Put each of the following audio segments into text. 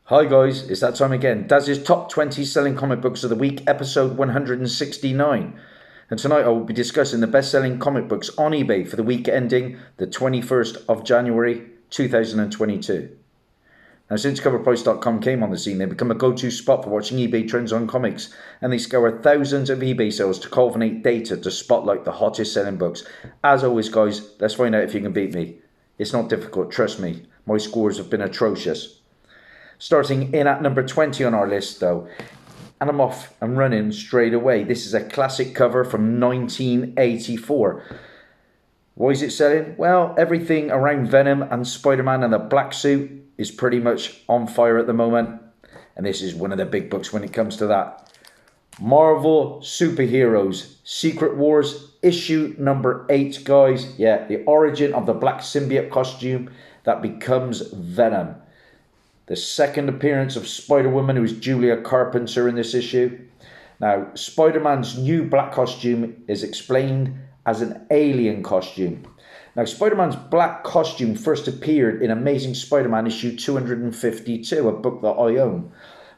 Hi guys, it's that time again. Dazzie's top 20 selling comic books of the week, episode 169. And tonight I will be discussing the best-selling comic books on eBay for the week ending the 21st of January 2022. Now, since coverprice.com came on the scene, they've become a go-to spot for watching eBay trends on comics, and they scour thousands of eBay sales to culminate data to spotlight the hottest selling books. As always guys, let's find out if you can beat me. It's not difficult, trust me. My scores have been atrocious. Starting in at number 20 on our list though, and I'm off and running straight away. This is a classic cover from 1984. Why is it selling? Well, everything around Venom and Spider-Man and the black suit is pretty much on fire at the moment, and this is one of the big books when it comes to that. Marvel Superheroes Secret Wars issue number 8, guys. Yeah, the origin of the black symbiote costume that becomes Venom. The second appearance of Spider-Woman, who is Julia Carpenter in this issue. Now, Spider-Man's new black costume is explained as an alien costume. Now, Spider-Man's black costume first appeared in Amazing Spider-Man issue 252, a book that I own.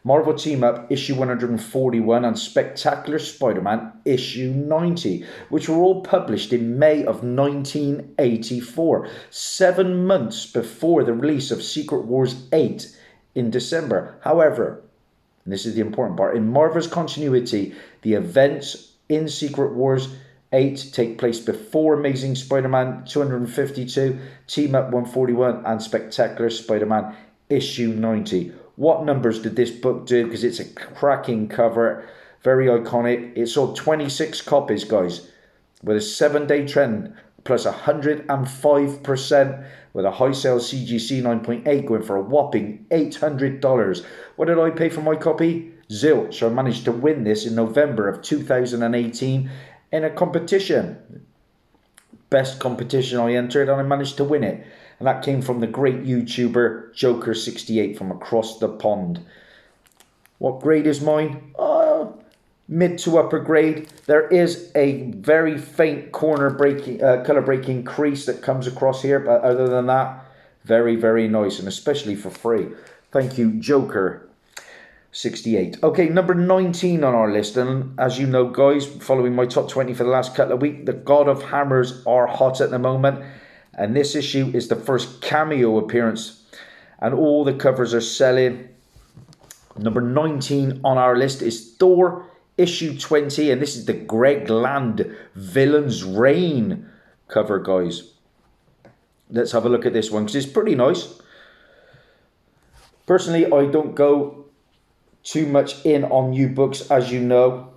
Marvel Team Up issue 141 and Spectacular Spider-Man issue 90, which were all published in May of 1984, 7 months before the release of Secret Wars 8 in December. However, and this is the important part, in Marvel's continuity, the events in Secret Wars 8 take place before Amazing Spider-Man 252, Team Up 141 and Spectacular Spider-Man issue 90. What numbers did this book do? Because it's a cracking cover, very iconic. It sold 26 copies, guys, with a 7-day trend, plus 105%, with a high sales CGC 9.8 going for a whopping $800. What did I pay for my copy? Zilch. I managed to win this in November of 2018 in a competition. Best competition I entered, and I managed to win it. And that came from the great YouTuber Joker68 from across the pond. What grade is mine? Mid to upper grade. There is a very faint color breaking crease that comes across here, but other than that, very, very nice, and especially for free. Thank you, Joker68. Okay, number 19 on our list, and as you know, guys, following my top 20 for the last couple of weeks, the God of Hammers are hot at the moment. And this issue is the first cameo appearance, and all the covers are selling. Number 19 on our list is Thor issue 20, and this is the Greg Land Villain's Reign cover, guys. Let's have a look at this one, because it's pretty nice. Personally, I don't go too much in on new books, as you know.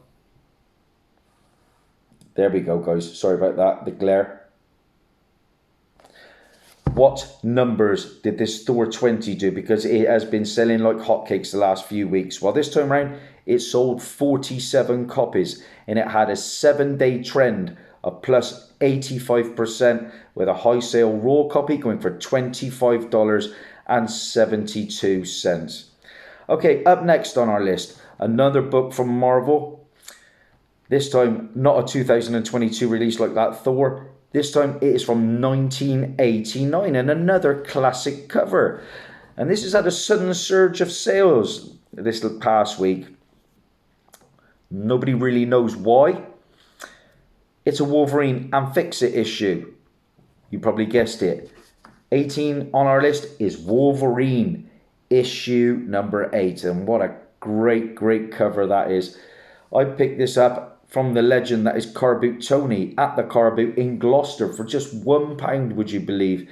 There we go, guys. Sorry about that, the glare. What numbers did this Thor 20 do? Because it has been selling like hotcakes the last few weeks. Well, this time around, it sold 47 copies, and it had a 7-day trend of plus 85%, with a high sale raw copy going for $25.72. Okay, up next on our list, another book from Marvel. This time, not a 2022 release like that Thor. This time it is from 1989, and another classic cover. And this has had a sudden surge of sales this past week. Nobody really knows why. It's a Wolverine and Fix-It issue. You probably guessed it. 18 on our list is Wolverine issue number 8. And what a great, great cover that is. I picked this up from the legend that is Car Boot Tony at the Car Boot in Gloucester for just £1, would you believe?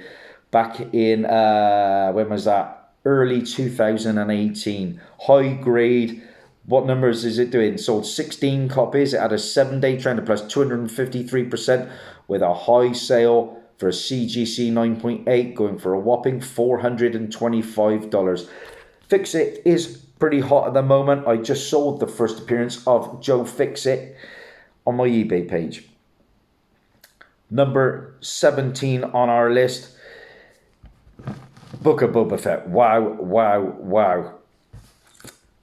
Back in, when was that? Early 2018. High grade. What numbers is it doing? Sold 16 copies. It had a 7-day trend of plus 253%, with a high sale for a CGC 9.8 going for a whopping $425. Fix-It is pretty hot at the moment. I just sold the first appearance of Joe Fix-It on my eBay page. Number 17 on our list, Book of Boba Fett. Wow, wow, wow.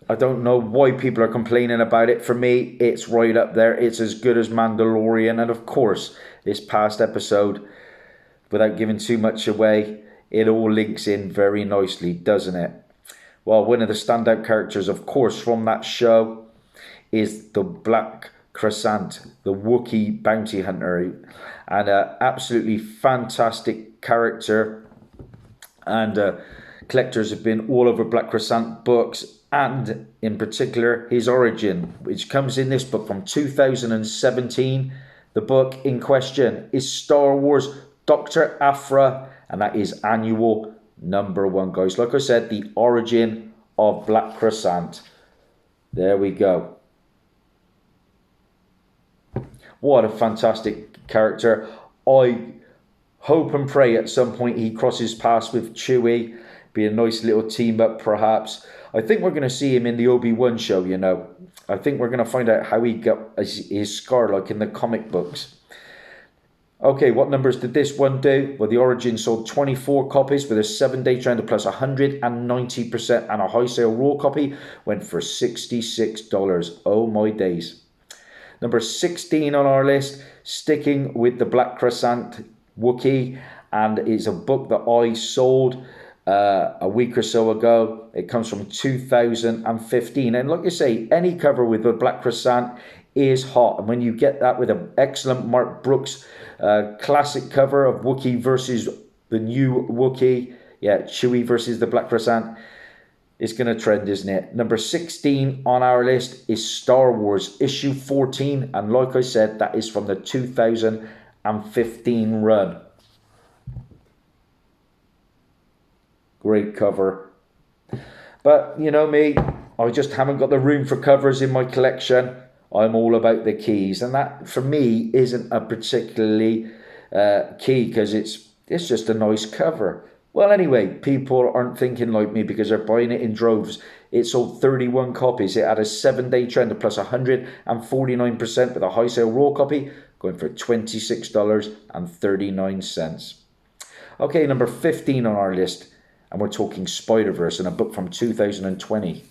I don't know why people are complaining about it. For me, it's right up there. It's as good as Mandalorian. And of course, this past episode, without giving too much away, it all links in very nicely, doesn't it? Well, one of the standout characters, of course, from that show is the Black Croissant, the Wookiee bounty hunter, and an absolutely fantastic character. And collectors have been all over Black Croissant books, and in particular his origin, which comes in this book from 2017. The book in question is Star Wars Dr. Aphra, and that is annual #1, guys. Like I said, the origin of Black Croissant. There we go. What a fantastic character. I hope and pray at some point he crosses paths with Chewie. Be a nice little team up, perhaps. I think we're going to see him in the Obi-Wan show, you know. I think we're going to find out how he got his scar, like in the comic books. Okay, what numbers did this one do? Well, the Origin sold 24 copies with a 7-day trend of plus 190%, and a high sale raw copy went for $66. Oh my days. Number 16 on our list, sticking with the Black Croissant Wookiee, and it's a book that I sold a week or so ago. It comes from 2015, and like I say, any cover with the Black Croissant is hot, and when you get that with an excellent Mark Brooks classic cover of Wookiee versus the new Wookiee, yeah, Chewie versus the Black Croissant, it's going to trend, isn't it? Number 16 on our list is Star Wars issue 14, and like I said, that is from the 2015 run. Great cover. But you know me, I just haven't got the room for covers in my collection. I'm all about the keys, and that for me isn't a particularly key, because it's just a nice cover. Well, anyway, people aren't thinking like me because they're buying it in droves. It sold 31 copies. It had a 7-day trend of plus 149% with a high sale raw copy going for $26.39. Okay, number 15 on our list, and we're talking Spider-Verse, and a book from 2020.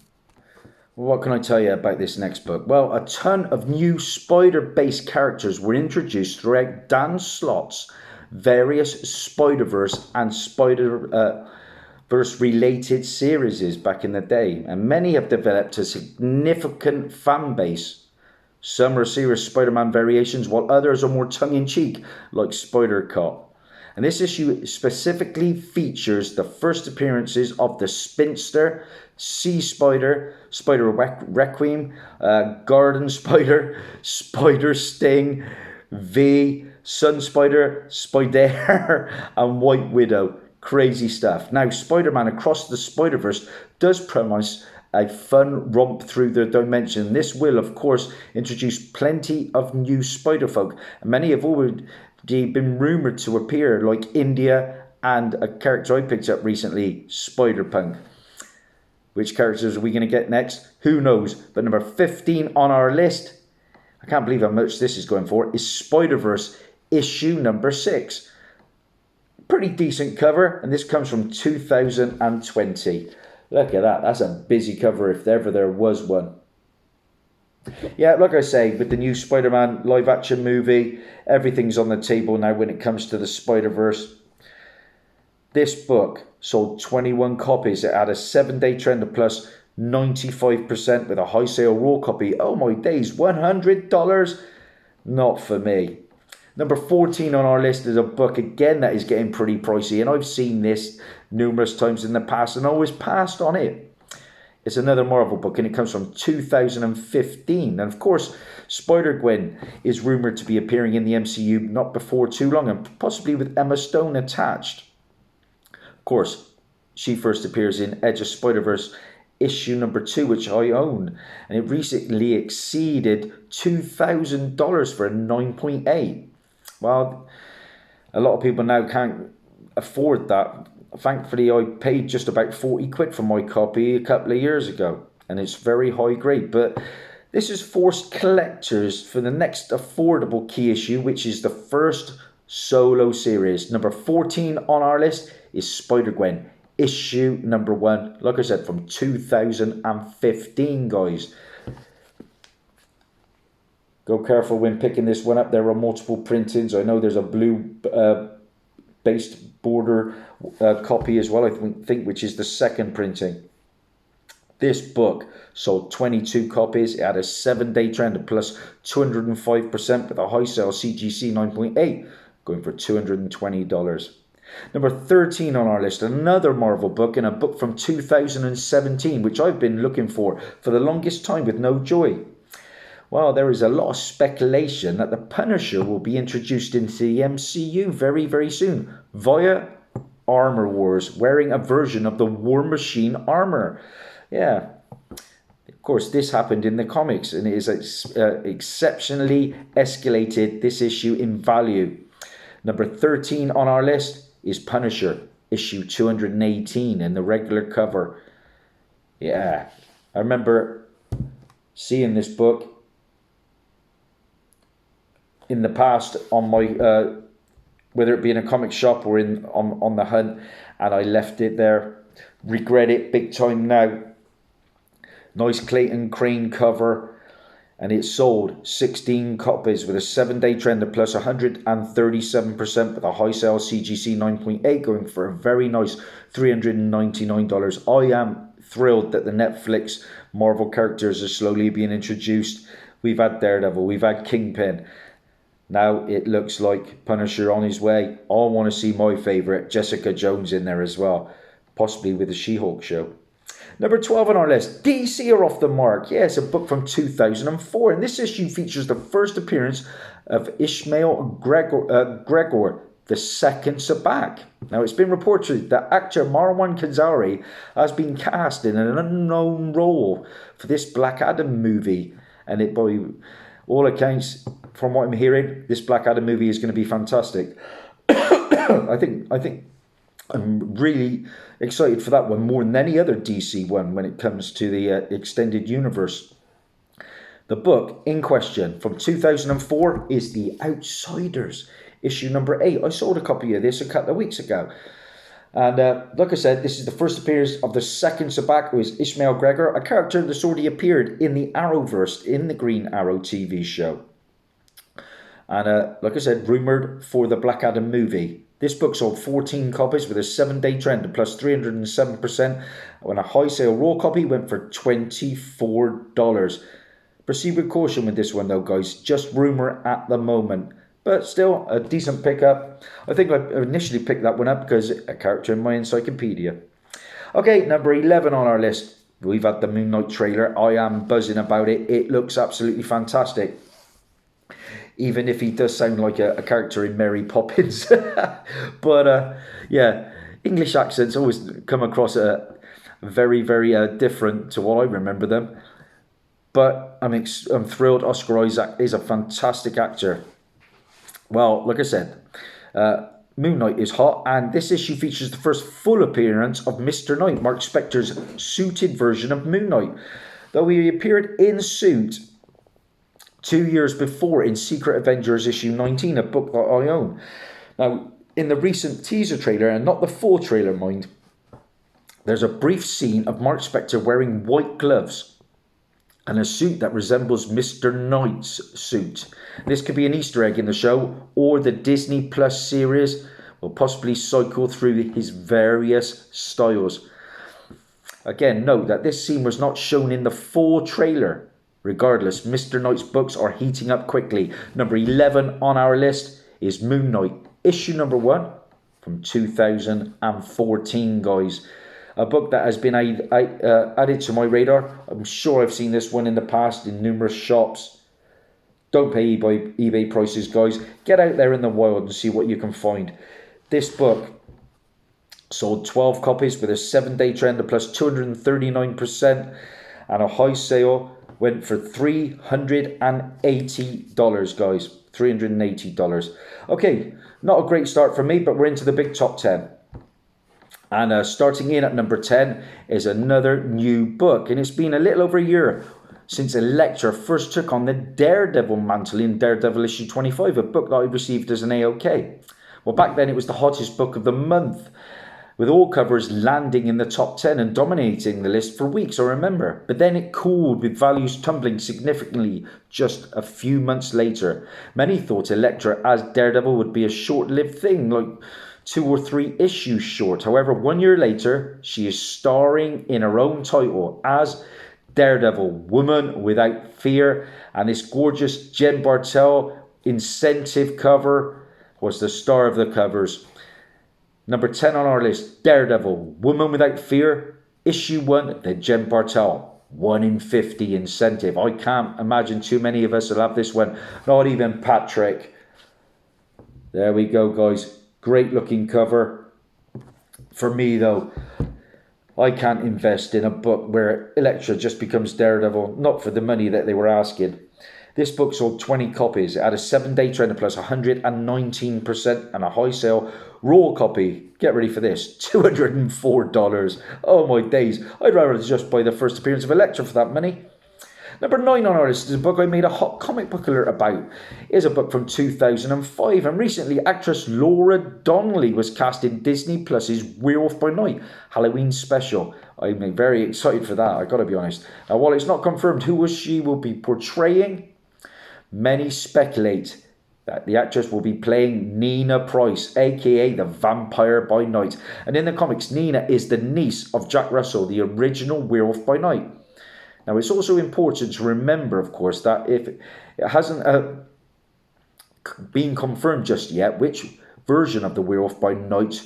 What can I tell you about this next book? Well, a ton of new Spider-based characters were introduced throughout Dan Slott's various Spider-Verse and Spider-Verse related series back in the day, and many have developed a significant fan base. Some are serious Spider-Man variations, while others are more tongue-in-cheek, like Spider-Cop. And this issue specifically features the first appearances of the Spinster, Sea Spider, Spider Requiem, Garden Spider, Spider Sting, V, Sun Spider, Spider, and White Widow. Crazy stuff. Now, Spider-Man Across the Spider-Verse does promise a fun romp through the dimension. This will, of course, introduce plenty of new Spider-Folk. Many have already been rumoured to appear, like India and a character I picked up recently, Spider-Punk. Which characters are we going to get next? Who knows? But number 15 on our list, I can't believe how much this is going for, is Spider-Verse issue number 6. Pretty decent cover, and this comes from 2020. Look at that. That's a busy cover if ever there was one. Yeah, like I say, with the new Spider-Man live-action movie, everything's on the table now when it comes to the Spider-Verse. This book sold 21 copies. It had a 7-day trend of plus 95% with a high sale raw copy. Oh my days, $100? Not for me. Number 14 on our list is a book, again, that is getting pretty pricey, and I've seen this numerous times in the past and always passed on it. It's another Marvel book, and it comes from 2015. And of course, Spider-Gwen is rumoured to be appearing in the MCU not before too long, and possibly with Emma Stone attached. Of course, she first appears in Edge of Spider-Verse issue number 2, which I own, and it recently exceeded $2,000 for a 9.8. Well, a lot of people now can't afford that. Thankfully, I paid just about 40 quid for my copy a couple of years ago, and it's very high grade. But this has forced collectors for the next affordable key issue, which is the first solo series. Number 14 on our list is Spider-Gwen, issue number 1. Like I said, from 2015, guys. Go careful when picking this one up. There are multiple printings. I know there's a blue based border copy as well, I think, which is the second printing. This book sold 22 copies. It had a 7-day trend of plus 205% with a high sale CGC 9.8 going for $220. Number 13 on our list, another Marvel book, and a book from 2017, which I've been looking for the longest time with no joy. Well, there is a lot of speculation that the Punisher will be introduced into the MCU very, very soon via Armor Wars, wearing a version of the War Machine armor. Yeah, of course, this happened in the comics, and it is exceptionally escalated this issue in value. Number 13 on our list is Punisher, issue 218 in the regular cover. Yeah, I remember seeing this book in the past on my whether it be in a comic shop or on the hunt, and I left it there. Regret it big time now. Nice Clayton Crane cover, and it sold 16 copies with a 7-day trend of plus 137% with a high sale CGC 9.8 going for a very nice $399. I am thrilled that the Netflix Marvel characters are slowly being introduced. We've had Daredevil, we've had Kingpin. Now it looks like Punisher on his way. I want to see my favourite, Jessica Jones, in there as well, possibly with the She-Hulk show. Number 12 on our list, DC are off the mark. Yeah, it's a book from 2004, and this issue features the first appearance of Ishmael Gregor, the second Sabbac. Now, it's been reported that actor Marwan Kenzari has been cast in an unknown role for this Black Adam movie, and it, by all accounts, from what I'm hearing, this Black Adam movie is going to be fantastic. I think I'm really excited for that one more than any other DC one when it comes to the extended universe. The book in question from 2004 is The Outsiders, issue number 8. I sold a copy of this a couple of weeks ago. And like I said, this is the first appearance of the second Sabbac, who is Ishmael Gregor, a character that's already appeared in the Arrowverse in the Green Arrow TV show. And like I said, rumoured for the Black Adam movie. This book sold 14 copies with a 7-day trend of plus 307%. When a high sale raw copy went for $24. Proceed with caution with this one though, guys. Just rumour at the moment. But still, a decent pickup. I think I initially picked that one up because a character in my encyclopedia. Okay, number 11 on our list. We've had the Moon Knight trailer. I am buzzing about it. It looks absolutely fantastic. Even if he does sound like a character in Mary Poppins. But yeah, English accents always come across very, very different to what I remember them. But I'm thrilled. Oscar Isaac is a fantastic actor. Well, like I said, Moon Knight is hot, and this issue features the first full appearance of Mr. Knight, Mark Spector's suited version of Moon Knight. Though he appeared in suit 2 years before in Secret Avengers issue 19, a book that I own. Now, in the recent teaser trailer, and not the full trailer, mind, there's a brief scene of Mark Spector wearing white gloves and a suit that resembles Mr. Knight's suit. This could be an Easter egg in the show, or the Disney Plus series will possibly cycle through his various styles. Again, note that this scene was not shown in the full trailer. Regardless, Mr. Knight's books are heating up quickly. Number 11 on our list is Moon Knight, issue number 1 from 2014, guys. A book that has been added to my radar. I'm sure I've seen this one in the past in numerous shops. Don't pay eBay prices, guys. Get out there in the wild and see what you can find. This book sold 12 copies with a 7-day trend of plus 239%, and a high sale went for $380, guys. $380. Okay, not a great start for me, but we're into the big top 10. And starting in at number 10 is another new book. And it's been a little over a year since Elektra first took on the Daredevil mantle in Daredevil issue 25, a book that I received as an AOK. Well, back then it was the hottest book of the month, with all covers landing in the top 10 and dominating the list for weeks, I remember. But then it cooled, with values tumbling significantly just a few months later. Many thought Elektra as Daredevil would be a short-lived thing, like 2 or 3 issues short. However, 1 year later, she is starring in her own title as Daredevil, Woman Without Fear, and this gorgeous Jen Bartel incentive cover was the star of the covers. Number 10 on our list, Daredevil, Woman Without Fear, issue 1, the Jen Bartel, 1 in 50 incentive. I can't imagine too many of us will have this one, not even Patrick. There we go, guys. Great looking cover. For me, though, I can't invest in a book where Elektra just becomes Daredevil, not for the money that they were asking. This book sold 20 copies. It had a 7-day trend of plus 119% and a high sale. Raw copy, get ready for this, $204. Oh my days. I'd rather just buy the first appearance of Elektra for that money. Number 9 on our list is a book I made a hot comic book alert about. It is a book from 2005, and recently actress Laura Donnelly was cast in Disney Plus's Werewolf by Night Halloween special. I'm very excited for that, I gotta be honest. Now, while it's not confirmed who she will be portraying, many speculate that the actress will be playing Nina Price, aka the Vampire by Night. And in the comics, Nina is the niece of Jack Russell, the original Werewolf by Night. Now, it's also important to remember, of course, that if it hasn't been confirmed just yet which version of the Werewolf by Night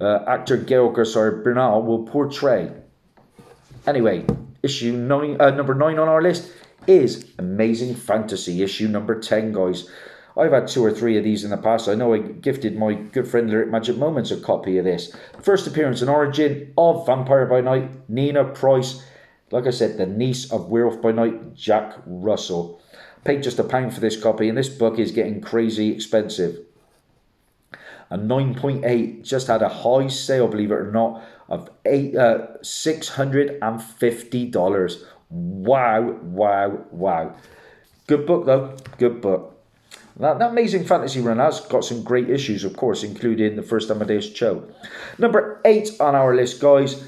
actor Gail Garcia Bernal will portray. Anyway, number 9 on our list is Amazing Fantasy, issue number 10, guys. I've had 2 or 3 of these in the past. I know I gifted my good friend Lyric Magic Moments a copy of this. First appearance and origin of Vampire by Night, Nina Price. Like I said, the niece of Werewolf by Night, Jack Russell. Paid just £1 for this copy, and this book is getting crazy expensive. A 9.8 just had a high sale, believe it or not, of $650. Wow. Good book, though. Good book. That Amazing Fantasy run has got some great issues, of course, including the first Amadeus Cho. Number 8 on our list, guys.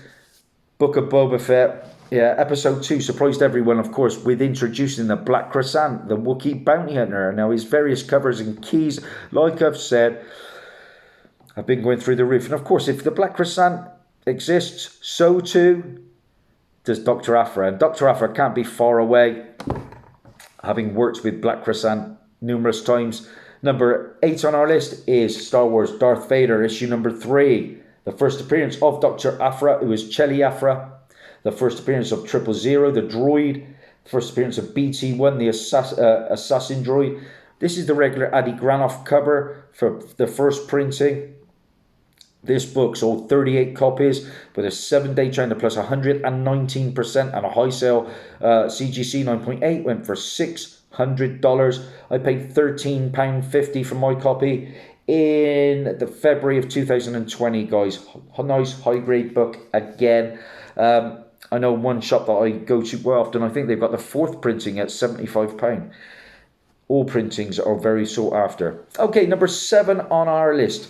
Book of Boba Fett. Yeah, episode 2 surprised everyone, of course, with introducing the Black Croissant, the Wookiee bounty hunter. Now, his various covers and keys, like I've said, have been going through the roof. And of course, if the Black Croissant exists, so too does Dr. Aphra. And Dr. Aphra can't be far away, having worked with Black Croissant numerous times. Number 8 on our list is Star Wars Darth Vader, issue number 3. The first appearance of Dr. Aphra, who is Chelly Aphra. The first appearance of 000, the droid. The first appearance of BT-1, the assassin droid. This is the regular Adi Granoff cover for the first printing. This book sold 38 copies with a 7-day trend of plus 119% and a high sale. CGC 9.8 went for $600. I paid £13.50 for my copy in the February of 2020, guys. Nice high grade book again. I know one shop that I go to quite often, I think they've got the 4th printing at £75. All printings are very sought after. Okay, number 7 on our list.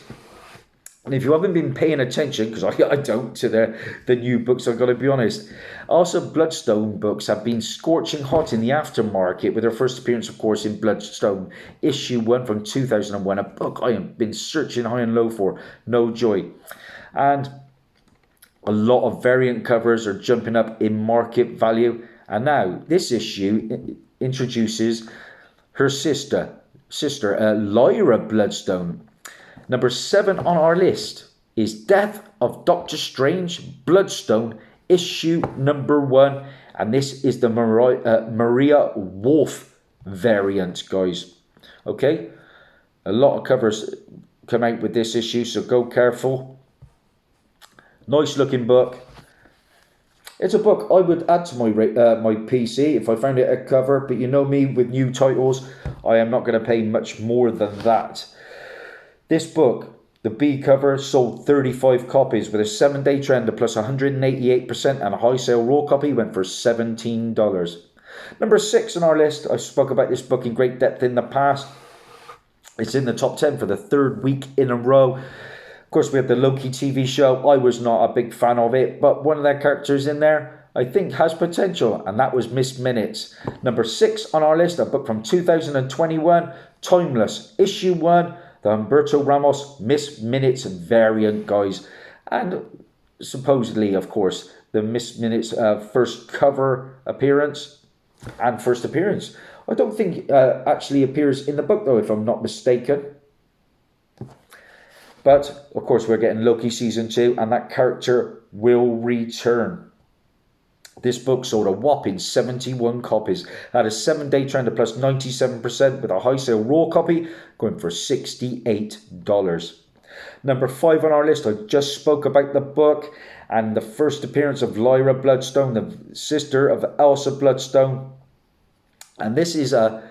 And if you haven't been paying attention, because I don't, to the new books, I've got to be honest. Also, Bloodstone books have been scorching hot in the aftermarket with their first appearance, of course, in Bloodstone, issue 1 from 2001. A book I have been searching high and low for. No joy. And a lot of variant covers are jumping up in market value. And now, this issue introduces her sister Lyra Bloodstone. Number 7 on our list is Death of Doctor Strange, Bloodstone, issue number 1. And this is the Maria Wolf variant, guys. Okay? A lot of covers come out with this issue, so go careful. Nice looking book. It's a book I would add to my PC if I found it a cover. But you know me, with new titles, I am not going to pay much more than that. This book, the B cover, sold 35 copies with a 7-day trend of plus 188% and a high sale. Raw copy went for $17. Number 6 on our list. I spoke about this book in great depth in the past. It's in the top 10 for the 3rd week in a row. Of course, we have the Loki TV show. I was not a big fan of it, but one of their characters in there I think has potential, and that was Miss Minutes. Number 6 on our list, a book from 2021, Timeless, issue 1. the Humberto Ramos Miss Minutes variant, guys. And supposedly, of course, the Miss Minutes first cover appearance and first appearance. I don't think actually appears in the book, though, if I'm not mistaken. But, of course, we're getting Loki Season 2, and that character will return. This book sold a whopping 71 copies. Had a 7-day trend of plus 97%, with a high sale raw copy going for $68. Number 5 on our list, I just spoke about the book and the first appearance of Lyra Bloodstone, the sister of Elsa Bloodstone. And this is a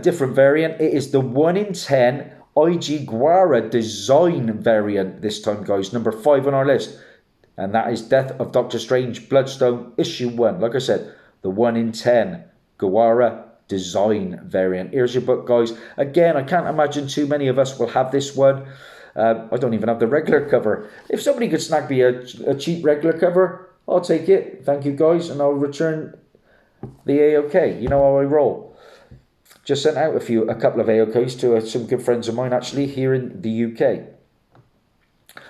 different variant. It is the 1 in 10 IG Guara design variant this time, guys. Number 5 on our list. And that is Death of Doctor Strange Bloodstone issue 1. Like I said, the 1 in 10 Guara design variant. Here's your book, guys. Again, I can't imagine too many of us will have this one. I don't even have the regular cover. If somebody could snag me a cheap regular cover, I'll take it. Thank you, guys. And I'll return the AOK. You know how I roll. Just sent out a couple of AOKs to some good friends of mine, actually, here in the UK.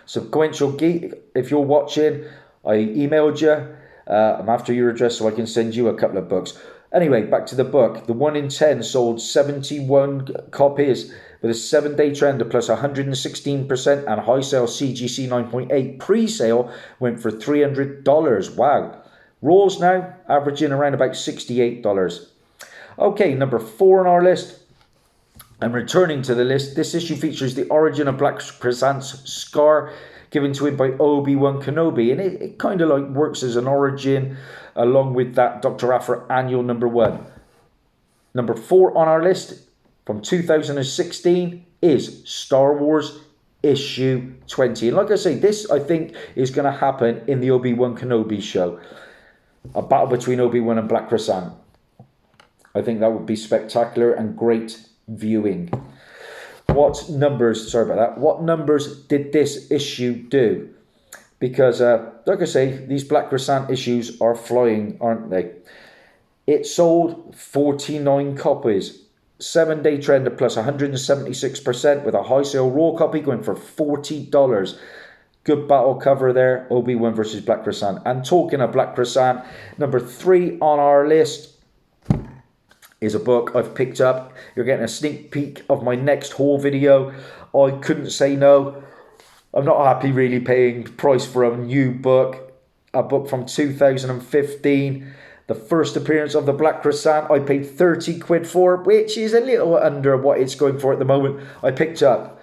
So, Sequential Geek, if you're watching, I emailed you. I'm after your address so I can send you a couple of books. Anyway, back to the book. The 1 in 10 sold 71 copies with a 7-day trend of plus 116% and high sale CGC 9.8. Pre-sale went for $300. Wow. Raws now averaging around about $68. Okay, number 4 on our list. And returning to the list, this issue features the origin of Black Chrysanthemum's scar given to him by Obi-Wan Kenobi. And it kind of like works as an origin along with that Dr. Aphra annual number 1. Number 4 on our list from 2016 is Star Wars issue 20. And like I say, this I think is going to happen in the Obi-Wan Kenobi show. A battle between Obi-Wan and Black Chrysanthemum. I think that would be spectacular and great viewing. What numbers did this issue do? Because, like I say, these Black Chrysanthemum issues are flying, aren't they? It sold 49 copies. 7-day trend of plus 176% with a high sale raw copy going for $40. Good battle cover there, Obi-Wan versus Black Chrysanthemum. And talking of Black Chrysanthemum, number 3 on our list is a book I've picked up. You're getting a sneak peek of my next haul video. I couldn't say no. I'm not happy really paying price for a new book. A book from 2015. The first appearance of the Black Chrysanthemum. I paid 30 quid for, which is a little under what it's going for at the moment. I picked up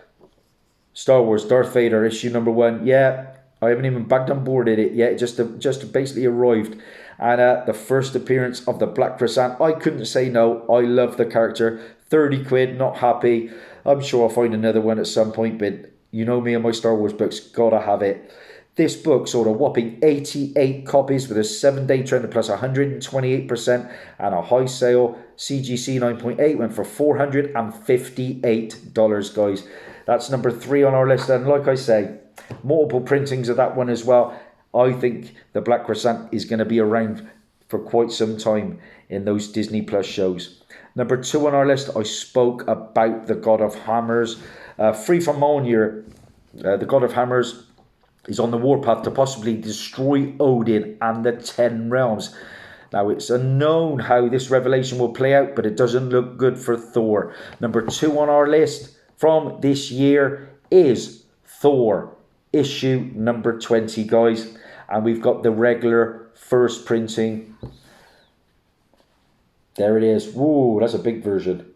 Star Wars Darth Vader issue number 1. Yeah, I haven't even bagged on boarded it yet. It just basically arrived. And the first appearance of the Black Chrysanthemum, I couldn't say no. I love the character. 30 quid, not happy. I'm sure I'll find another one at some point, but you know me and my Star Wars books, gotta have it. This book sold a whopping 88 copies with a 7-day trend of plus 128% and a high sale CGC 9.8 went for $458, guys. That's number 3 on our list. And like I say, multiple printings of that one as well. I think the Black Chrysanthemum is going to be around for quite some time in those Disney Plus shows. Number 2 on our list, I spoke about the God of Hammers. Free from Mjolnir, the God of Hammers is on the warpath to possibly destroy Odin and the 10 realms. Now, it's unknown how this revelation will play out, but it doesn't look good for Thor. Number 2 on our list from this year is Thor, issue number 20, guys. And we've got the regular first printing. There it is. Whoa, that's a big version.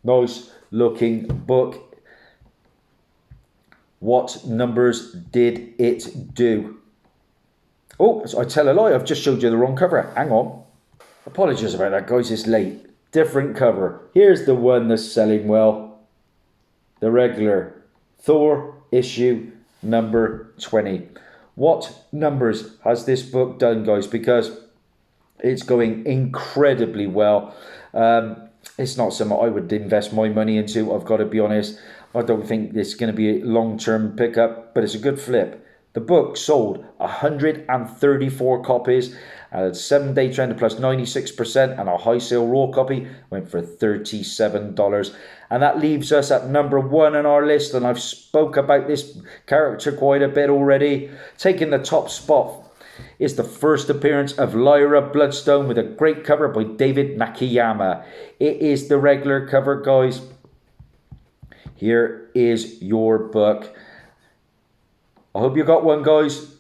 Nice looking book. What numbers did it do? Oh, I tell a lie. I've just showed you the wrong cover. Hang on. Apologies about that, guys. It's late. Different cover. Here's the one that's selling well. The regular Thor issue number 20. What numbers has this book done, guys? Because it's going incredibly well. It's not something I would invest my money into, I've got to be honest. I don't think it's going to be a long-term pickup, but it's a good flip. The book sold 134 copies, and a 7-day trend plus 96%, and a high sale raw copy went for $37. And that leaves us at number 1 on our list, and I've spoke about this character quite a bit already. Taking the top spot is the first appearance of Lyra Bloodstone with a great cover by David Nakayama. It is the regular cover, guys. Here is your book. I hope you got one, guys.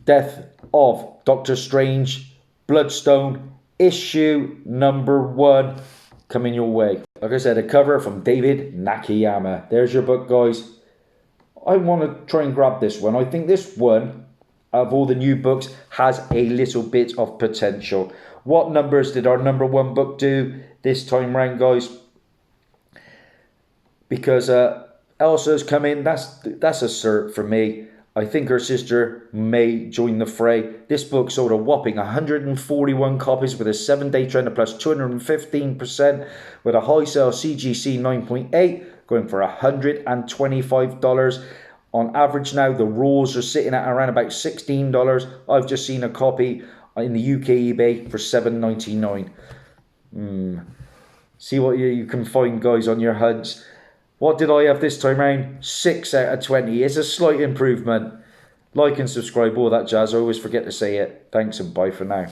Death of Doctor Strange, Bloodstone, issue number 1, coming your way. Like I said, a cover from David Nakayama. There's your book, guys. I want to try and grab this one. I think this one, of all the new books, has a little bit of potential. What numbers did our number 1 book do this time round, guys? Because Elsa's come in, that's a cert for me. I think her sister may join the fray. This book sold a whopping 141 copies with a 7-day trend of plus 215%, with a high sale CGC 9.8 going for $125. On average now, the raws are sitting at around about $16. I've just seen a copy in the UK eBay for $7.99. See what you can find, guys, on your hunts. What did I have this time round? 6 out of 20. It's a slight improvement. Like and subscribe, all that jazz. I always forget to say it. Thanks and bye for now.